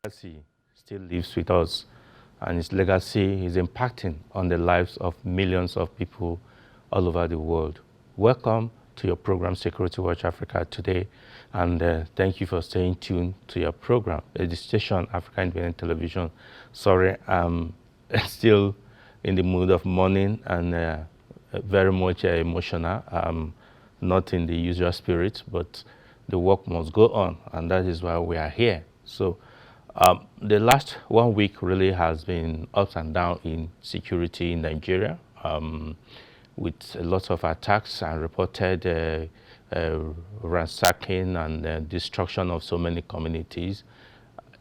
legacy still lives with us, and his legacy is impacting on the lives of millions of people all over the world. Welcome to your program, Security Watch Africa, today, and thank you for staying tuned to your program, the station Africa Independent Television. Sorry, I'm still in the mood of mourning and very much emotional. Not in the usual spirit, but the work must go on, and that is why we are here. So the last 1 week really has been ups and downs in security in Nigeria, with a lot of attacks and reported ransacking and destruction of so many communities.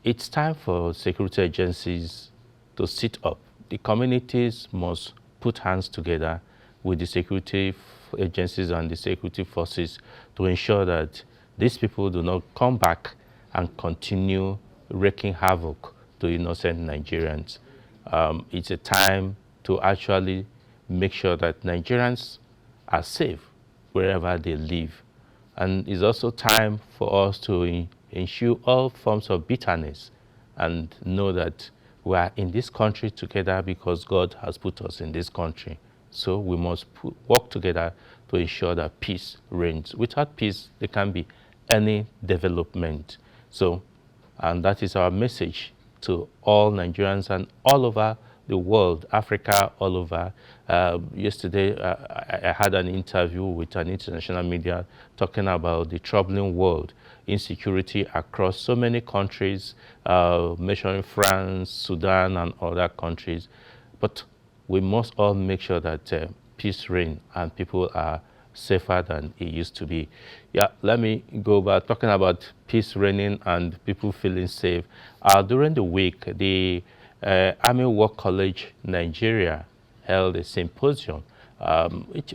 It's time for security agencies to sit up. The communities must put hands together with the security agencies and the security forces to ensure that these people do not come back and continue wreaking havoc to innocent Nigerians. It's a time to actually make sure that Nigerians are safe wherever they live. And it's also time for us to ensure all forms of bitterness and know that we are in this country together because God has put us in this country. So we must work together to ensure that peace reigns. Without peace, there can't be any development. And that is our message to all Nigerians and all over the world, Africa, all over. Yesterday, I had an interview with an international media talking about the troubling world insecurity across so many countries, mentioning France, Sudan, and other countries. But we must all make sure that peace reigns and people are safer than it used to be. Yeah, let me go back talking about peace reigning and people feeling safe. During the week, the Army War College Nigeria held a symposium,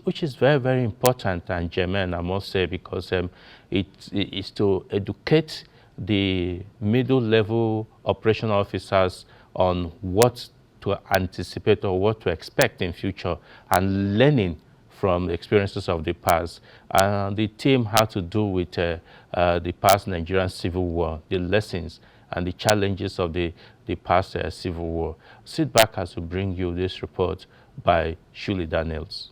which is very, very important and germane, I must say, because it is to educate the middle-level operational officers on what to anticipate or what to expect in future, and learning from the experiences of the past. The theme had to do with the past Nigerian Civil War, the lessons and the challenges of the past Civil War. Sit back as we bring you this report by Shuli Daniels.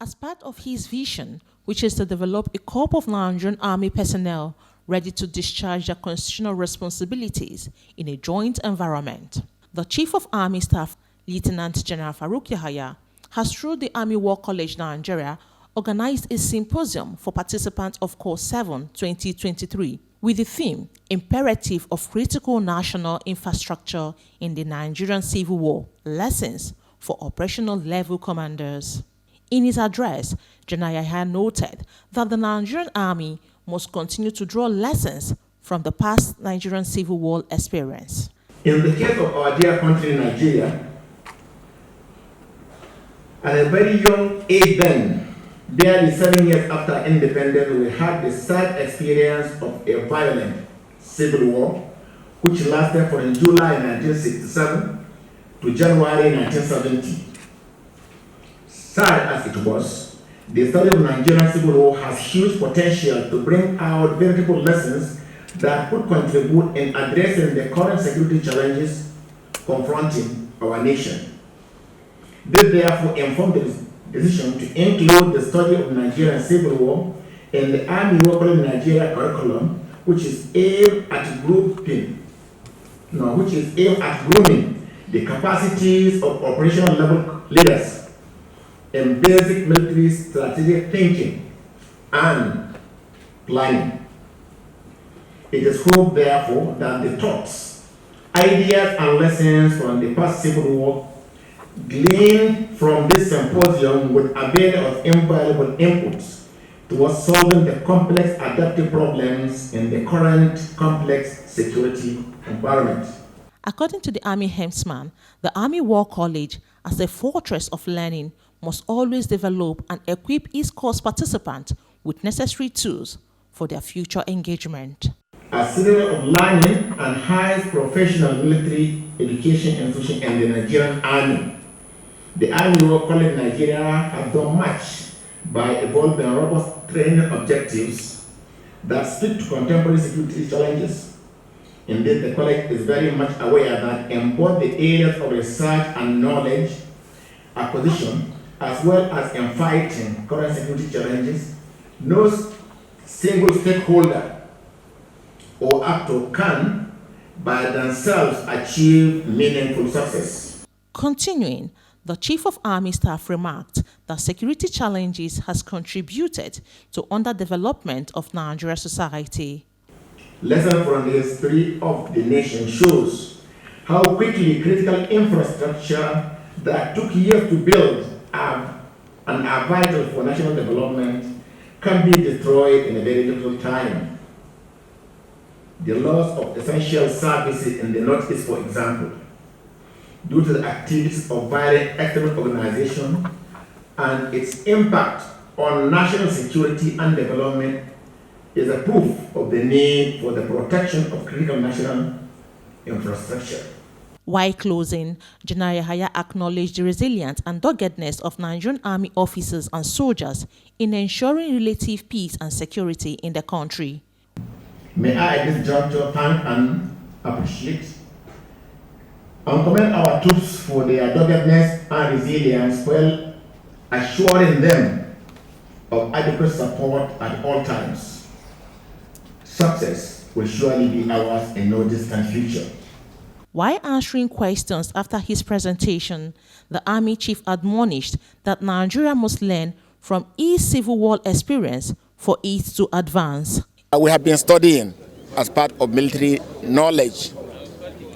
As part of his vision, which is to develop a corps of Nigerian Army personnel ready to discharge their constitutional responsibilities in a joint environment, the Chief of Army Staff, Lieutenant General Farouk Yahaya, has, through the Army War College Nigeria, organized a symposium for participants of Course 7 2023 with the theme Imperative of Critical National Infrastructure in the Nigerian Civil War, Lessons for Operational Level Commanders. In his address, General Yahaya noted that the Nigerian Army must continue to draw lessons from the past Nigerian Civil War experience. In the case of our dear country, Nigeria, at a very young age then, barely 7 years after independence, we had the sad experience of a violent civil war, which lasted from July 1967 to January 1970. Sad as it was, the study of Nigerian Civil War has huge potential to bring out veritable lessons that could contribute in addressing the current security challenges confronting our nation. This therefore informed the decision to include the study of Nigerian Civil War in the Army War College Nigeria curriculum, which is aimed at grooming the capacities of operational level leaders in basic military strategic thinking and planning. It is hoped, therefore, that the thoughts, ideas, and lessons from the past Civil War gleaned from this symposium would avail of invaluable inputs towards solving the complex adaptive problems in the current complex security environment. According to the Army Hemsman, the Army War College, as a fortress of learning, must always develop and equip its course participants with necessary tools for their future engagement. A synonym of learning and highest professional military education institution in the Nigerian Army, the Army War College Nigeria have done much by evolving robust training objectives that speak to contemporary security challenges. Indeed, the college is very much aware that in both the areas of research and knowledge acquisition, as well as in fighting current security challenges, no single stakeholder or actor can, by themselves, achieve meaningful success. Continuing, the Chief of Army Staff remarked that security challenges has contributed to underdevelopment of Nigerian society. Lesson from the history of the nation shows how quickly critical infrastructure that took years to build and are vital for national development can be destroyed in a very little time. The loss of essential services in the Northeast, for example, due to the activities of violent extremist organizations and its impact on national security and development, is a proof of the need for the protection of critical national infrastructure. While closing, General Yahaya acknowledged the resilience and doggedness of Nigerian Army officers and soldiers in ensuring relative peace and security in the country. May I at this juncture thank and appreciate and commend our troops for their doggedness and resilience while assuring them of adequate support at all times. Success will surely be ours in no distant future. While answering questions after his presentation, the Army Chief admonished that Nigeria must learn from its Civil War experience for it to advance. We have been studying as part of military knowledge.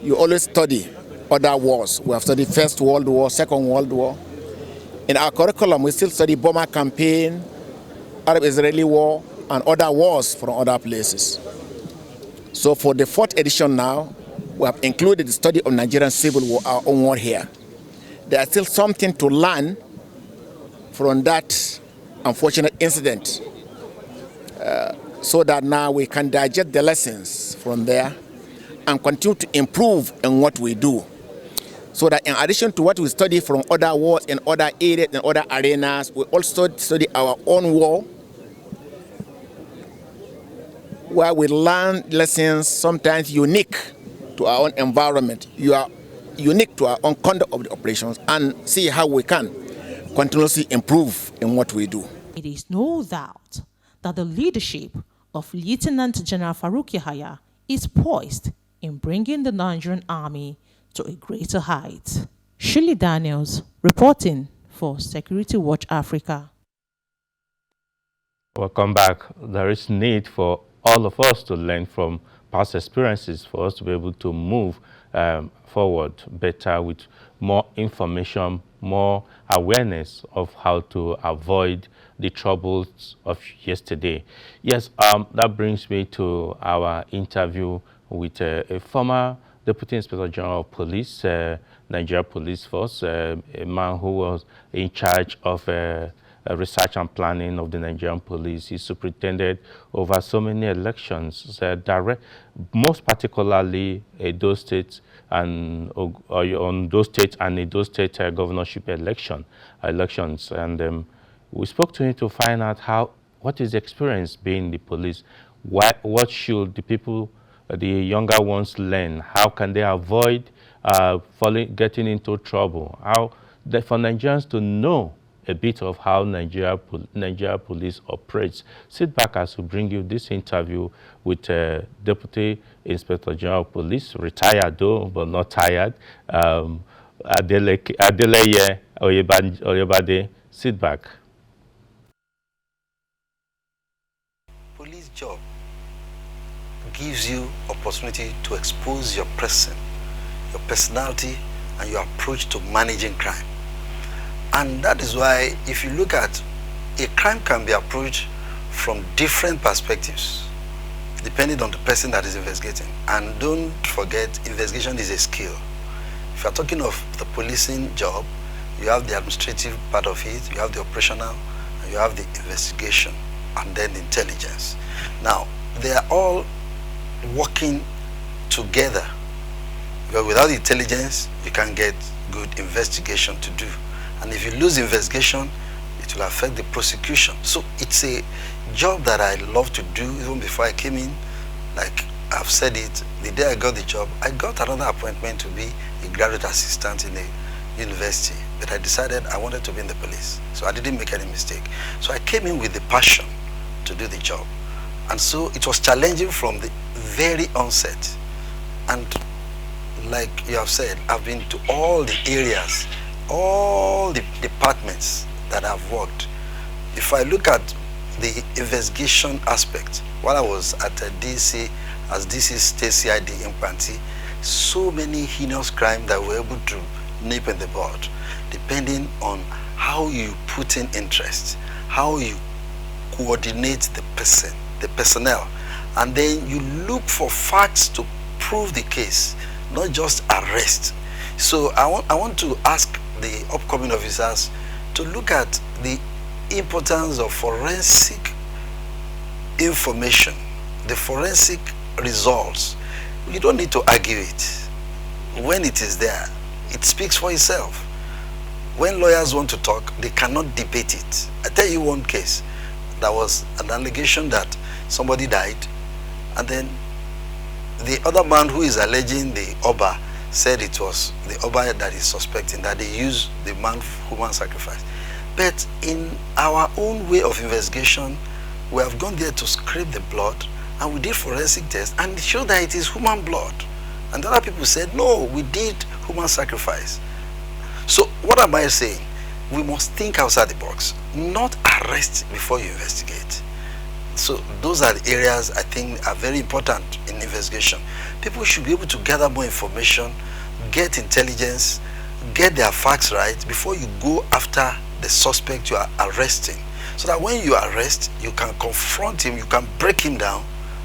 You always study other wars. We have studied First World War, Second World War. In our curriculum, we still study Burma campaign, Arab-Israeli war, and other wars from other places. So for the 4th edition now, we have included the study of Nigerian Civil War, our own war here. There is still something to learn from that unfortunate incident, so that now we can digest the lessons from there and continue to improve in what we do. So that in addition to what we study from other wars in other areas and other arenas, we also study our own war, where we learn lessons sometimes unique to our own environment, unique to our own conduct of the operations, and see how we can continuously improve in what we do. It is no doubt that the leadership of Lieutenant General Farouk Yahaya is poised in bringing the Nigerian Army to a greater height. Shirley Daniels, reporting for Security Watch Africa. Welcome back. There is need for all of us to learn from past experiences for us to be able to move forward better with more information, more awareness of how to avoid the troubles of yesterday. Yes, that brings me to our interview with a former Deputy Inspector General of Police, Nigeria Police Force, a man who was in charge of research and planning of the Nigerian police. He superintended over so many elections, most particularly Edo State and Ondo State and Edo State governorship elections. And we spoke to him to find out what is the experience being in the police. What should the people, the younger ones, learn? How can they avoid getting into trouble? For Nigerians to know a bit of how Nigeria Police operates. Sit back as we bring you this interview with Deputy Inspector General of Police, retired though, but not tired, Adeleye Oyebade. Sit back. Police job gives you opportunity to expose your person, your personality, and your approach to managing crime. And that is why, if you look at a crime, can be approached from different perspectives, depending on the person that is investigating. And don't forget, investigation is a skill. If you are talking of the policing job, you have the administrative part of it, you have the operational, and you have the investigation, and then the intelligence. Now, they are all working together, because without intelligence, you can't get good investigation to do. And if you lose investigation, it it will affect the prosecution. So it's a job that I love to do even before I came in. Like I've said it, the day I got the job, I got another appointment to be a graduate assistant in a university, but I decided I wanted to be in the police. So I didn't make any mistake. So I came in with the passion to do the job. And so it was challenging from the very onset. And like you have said, I've been to all the areas, all the departments that I've worked. If I look at the investigation aspect, while I was at DC, as DC State CID in Panti, so many heinous crimes that we were able to nip in the bud, depending on how you put in interest, how you coordinate the person, the personnel, and then you look for facts to prove the case, not just arrest. So I want to ask the upcoming officers to look at the importance of forensic information, the forensic results. You don't need to argue it. When it is there, it speaks for itself. When lawyers want to talk, they cannot debate it. I tell you one case. There was an allegation that somebody died, and then the other man who is alleging the Oba said it was the Oba that is suspecting, that they used the man human sacrifice. But in our own way of investigation, we have gone there to scrape the blood, and we did forensic tests, and it showed that it is human blood. And other people said, no, we did human sacrifice. So what am I saying? We must think outside the box, not arrest before you investigate. So those are the areas I think are very important in investigation. People should be able to gather more information, get intelligence, get their facts right before you go after the suspect you are arresting. So that when you arrest, you can confront him, you can break him down,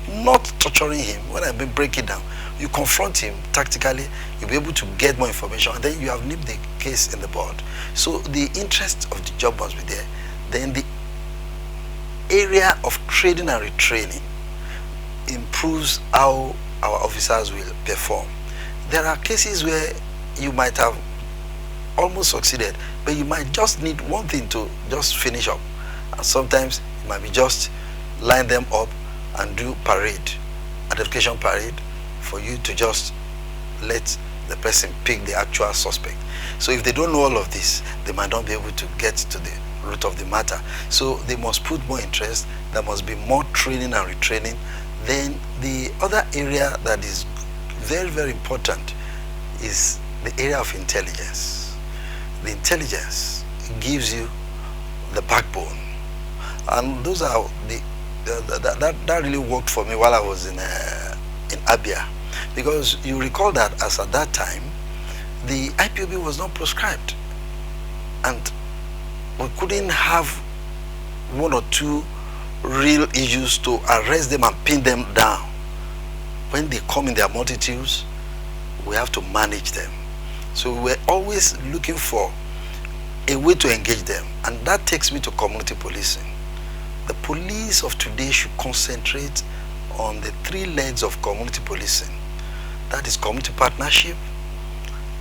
not torturing him. When I mean break it down, you confront him tactically, you'll be able to get more information, and then you have nipped the case in the bud. So the interest of the job must be there. Then the area of training and retraining improves how our officers will perform. There are cases where you might have almost succeeded, but you might just need one thing to just finish up. And sometimes it might be just line them up and do parade, identification parade, for you to just let the person pick the actual suspect. So if they don't know all of this, they might not be able to get to the root of the matter. So they must put more interest, there must be more training and retraining. Then the other area that is very, very important is the area of intelligence. The intelligence gives you the backbone. And those are that really worked for me while I was in Abia. Because you recall that as at that time, the IPOB was not proscribed. And we couldn't have one or two real issues to arrest them and pin them down. When they come in their multitudes, we have to manage them. So we're always looking for a way to engage them. And that takes me to community policing. The police of today should concentrate on the three legs of community policing. That is community partnership,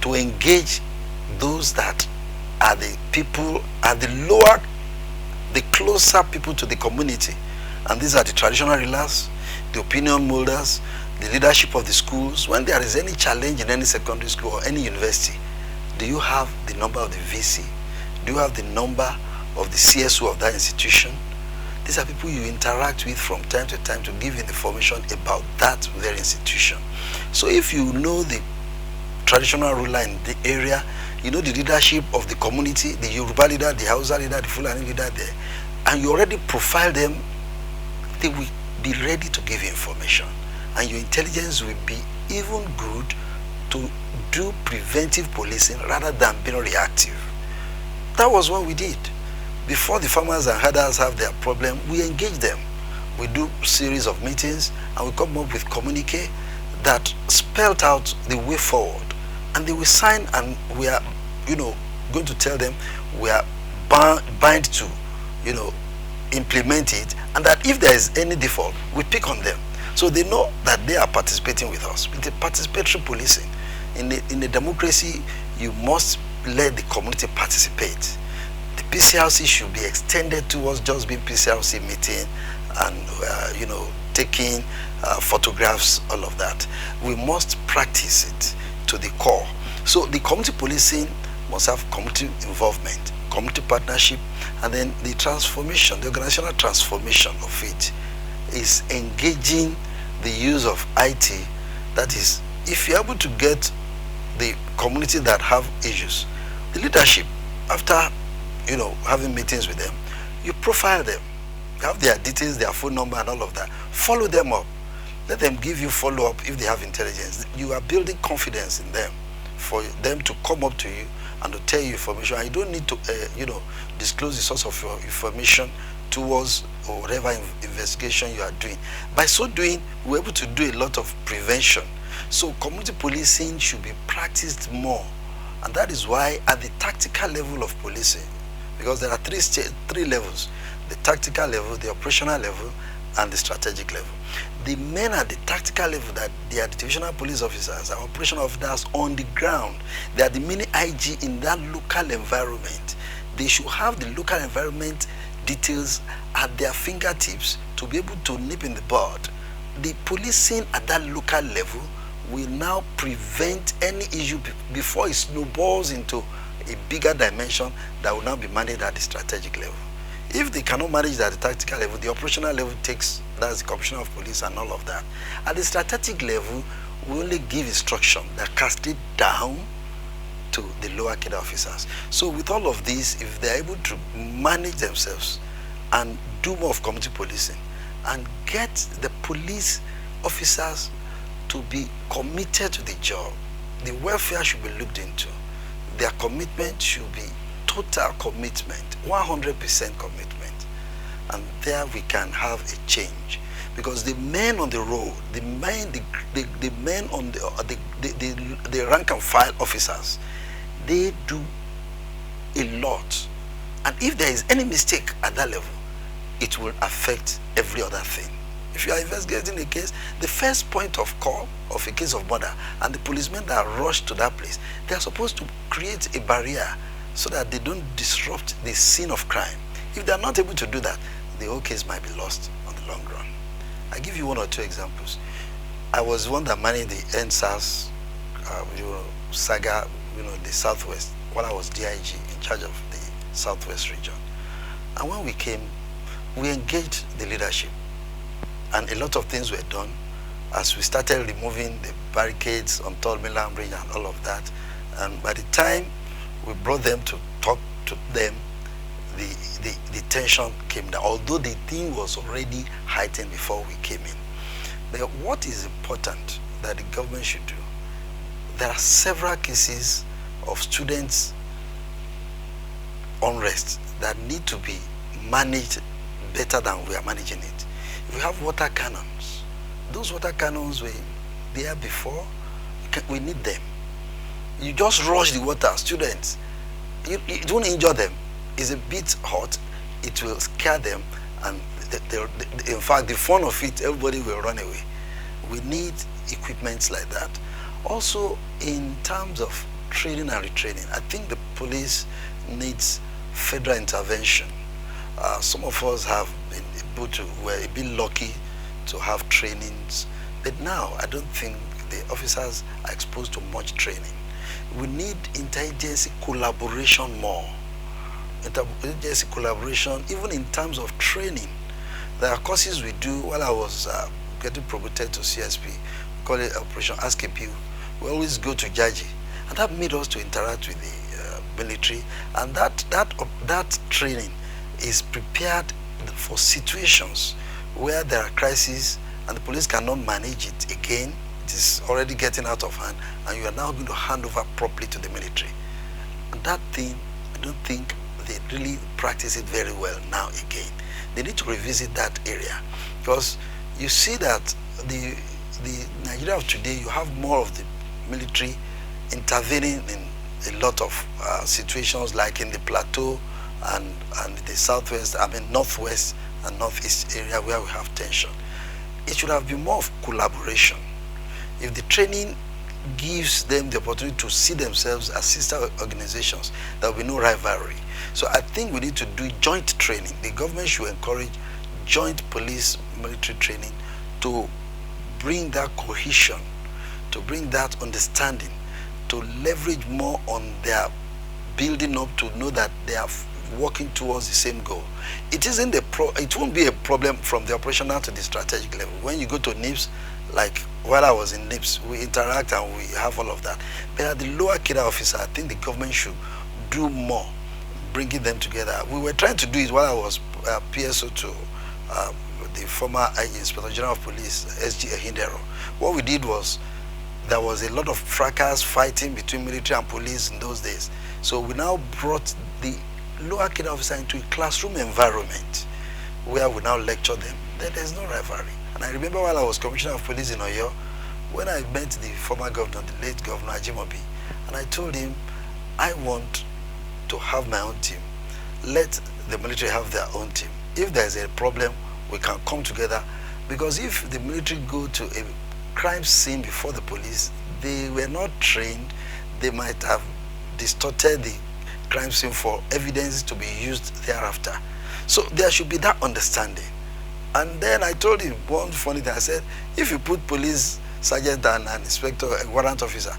to engage those that are the people, are the lower, the closer people to the community. And these are the traditional rulers, the opinion molders, the leadership of the schools. When there is any challenge in any secondary school or any university, do you have the number of the VC? Do you have the number of the CSO of that institution? These are people you interact with from time to time to give you information about that very institution. So if you know the traditional ruler in the area, you know the leadership of the community, the Yoruba leader, the Hausa leader, the Fulani leader there, and you already profile them, they will be ready to give you information. And your intelligence will be even good to do preventive policing rather than being reactive. That was what we did. Before the farmers and herders have their problem, we engage them. We do a series of meetings and we come up with communique that spelled out the way forward. And they will sign, and we are, going to tell them we are bound to, implement it, and that if there is any default, we pick on them. So they know that they are participating with us. With the participatory policing, in a democracy, you must let the community participate. The PCRC should be extended towards just being PCRC meeting and taking photographs, all of that. We must practice it to the core. So the community policing must have community involvement, community partnership, and then the transformation, the organizational transformation of it is engaging the use of IT. That is, if you're able to get the community that have issues, the leadership, after having meetings with them, you profile them, you have their details, their phone number and all of that, follow them up, let them give you follow-up if they have intelligence. You are building confidence in them for them to come up to you and to tell you information. And you don't need to disclose the source of your information towards or whatever investigation you are doing. By so doing, we're able to do a lot of prevention. So community policing should be practiced more, and that is why at the tactical level of policing, because there are three levels: the tactical level, the operational level, and the strategic level. The men at the tactical level, that they are the divisional police officers, are operational officers on the ground. They are the mini IG in that local environment. They should have the local environment details at their fingertips to be able to nip in the bud. The policing at that local level will now prevent any issue before it snowballs into a bigger dimension that will now be managed at the strategic level. If they cannot manage that at the tactical level, the operational level takes, that's the commissioner of police and all of that. At the strategic level, we only give instruction that cascade down to the lower cadre officers. So with all of this, if they're able to manage themselves and do more of community policing and get the police officers to be committed to the job, the welfare should be looked into. Their commitment should be total commitment, 100% commitment, and there we can have a change. Because the men on the road, the men on the rank and file officers, they do a lot, and if there is any mistake at that level, it will affect every other thing. If you are investigating a case, the first point of call of a case of murder, and the policemen that rush to that place, they are supposed to create a barrier so that they don't disrupt the scene of crime. If they are not able to do that, the whole case might be lost on the long run. I give you one or two examples. I was one that managed the NSAS saga, the Southwest, while I was DIG in charge of the Southwest region. And when we came, we engaged the leadership, and a lot of things were done as we started removing the barricades on Tall Milam Bridge and all of that. And by the time we brought them to talk to them, the tension came down, although the thing was already heightened before we came in. But what is important that the government should do, there are several cases of students' unrest that need to be managed better than we are managing it. If we have water cannons, those water cannons were there before, we need them. You just rush the water, students, you don't injure them. It's a bit hot, it will scare them, and in fact, the fun of it, everybody will run away. We need equipments like that. Also, in terms of training and retraining, I think the police needs federal intervention. Some of us have been able to, we're a bit lucky to have trainings, but now I don't think the officers are exposed to much training. We need inter-agency collaboration more. Inter-agency collaboration, even in terms of training. There are courses we do. While I was getting promoted to CSP, we call it Operation Ask a Pew. We always go to Jaji, and that made us to interact with the military, and that training is prepared for situations where there are crises and the police cannot manage it again. It is already getting out of hand, and you are now going to hand over properly to the military. And that thing, I don't think they really practice it very well now again. They need to revisit that area, because you see that the Nigeria of today, you have more of the military intervening in a lot of situations, like in the plateau and the southwest, northwest and northeast area where we have tension. It should have been more of collaboration. If the training gives them the opportunity to see themselves as sister organizations, there will be no rivalry. So I think we need to do joint training. The government should encourage joint police military training to bring that cohesion, to bring that understanding, to leverage more on their building up to know that they are working towards the same goal. It isn't it won't be a problem from the operational to the strategic level. When you go to NIPS, like while I was in NIPS, we interact and we have all of that. But at the lower cadre officer, I think the government should do more, bringing them together. We were trying to do it while I was PSO to the former Inspector General of Police, SG Ehindero. What we did was, there was a lot of fracas, fighting between military and police in those days. So we now brought the lower cadre officer into a classroom environment where we now lecture them. There's no rivalry. And I remember while I was Commissioner of Police in Oyo, when I met the former governor, the late Governor Ajimobi, and I told him, I want to have my own team. Let the military have their own team. If there's a problem, we can come together. Because if the military go to a crime scene before the police, they were not trained, they might have distorted the crime scene for evidence to be used thereafter. So there should be that understanding. And then I told him one funny thing. I said, if you put police sergeant and an inspector, a warrant officer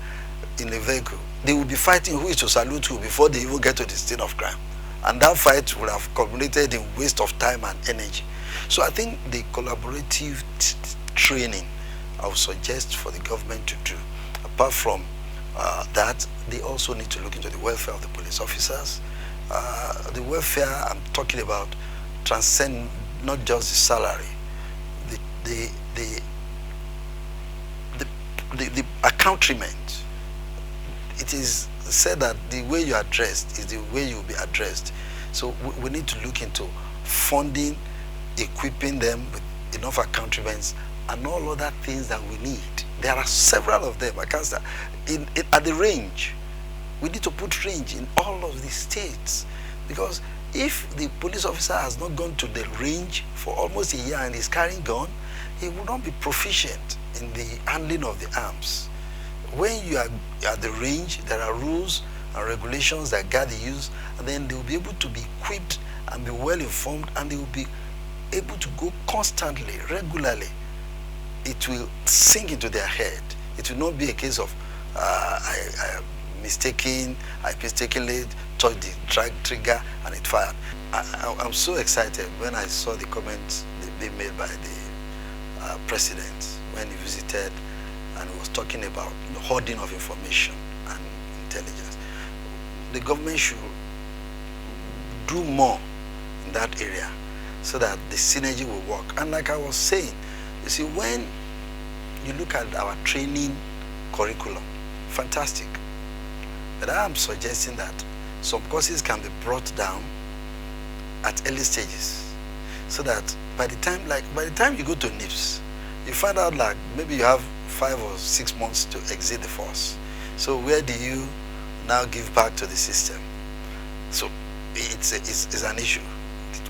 in a vehicle, they will be fighting who is to salute who before they even get to the scene of crime. And that fight would have culminated in waste of time and energy. So I think the collaborative training I would suggest for the government to do, apart from that, they also need to look into the welfare of the police officers. The welfare I'm talking about transcend not just the salary, the accoutrement. It is said that the way you are dressed is the way you will be addressed. So we need to look into funding, equipping them with enough accoutrements and all other things that we need. There are several of them. I can't start. At the range, we need to put range in all of the states, because if the police officer has not gone to the range for almost a year and is carrying gun, he will not be proficient in the handling of the arms. When you are at the range, there are rules and regulations that guide the use, and then they will be able to be equipped and be well informed, and they will be able to go constantly, regularly. It will sink into their head. It will not be a case of I mistakenly touched the trigger and it fired. I'm so excited when I saw the comments being made by the president when he visited and he was talking about the hoarding of information and intelligence. The government should do more in that area so that the synergy will work. And like I was saying, you see, when you look at our training curriculum, fantastic. But I am suggesting that some courses can be brought down at early stages, so that by the time you go to NIPS, you find out like maybe you have 5 or 6 months to exit the force. So where do you now give back to the system? So it's an issue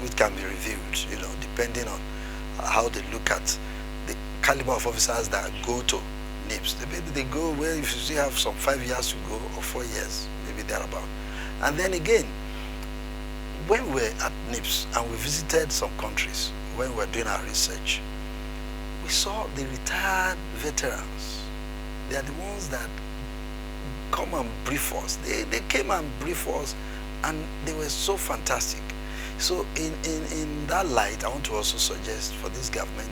which can be reviewed, you know, depending on how they look at the caliber of officers that go to NIPS. Maybe they go where if you still have some 5 years to go or 4 years, maybe thereabout. And then again, when we're at NIPS and we visited some countries, when we were doing our research, we saw the retired veterans. They are the ones that come and brief us. They came and briefed us, and they were so fantastic. So in that light, I want to also suggest for this government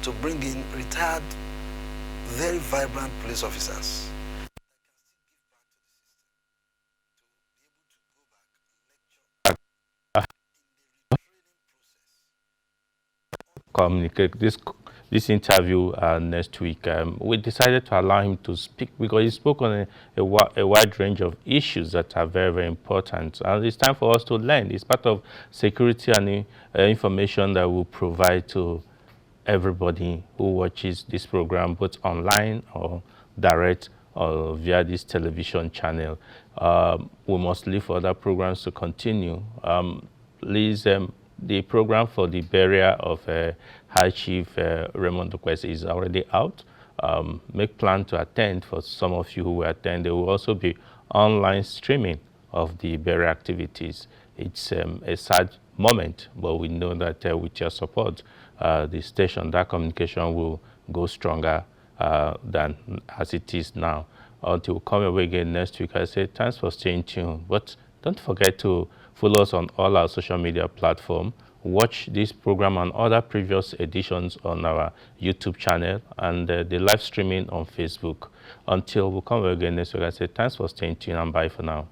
to bring in retired, very vibrant police officers. Communicate this interview next week. We decided to allow him to speak because he spoke on a wide range of issues that are very, very important. And it's time for us to learn. It's part of security and information that we'll provide to everybody who watches this program, both online or direct or via this television channel. We must leave for other programs to continue. Please, the program for the burial of High Chief Raymond Okwesi is already out. Make plan to attend. For some of you who will attend, there will also be online streaming of the burial activities. It's a sad moment, but we know that with your support, the station, that communication will go stronger than as it is now. Until we come away again next week, I say thanks for staying tuned. But don't forget to follow us on all our social media platforms. Watch this program and other previous editions on our YouTube channel and the live streaming on Facebook. Until we come again next week, I say thanks for staying tuned and bye for now.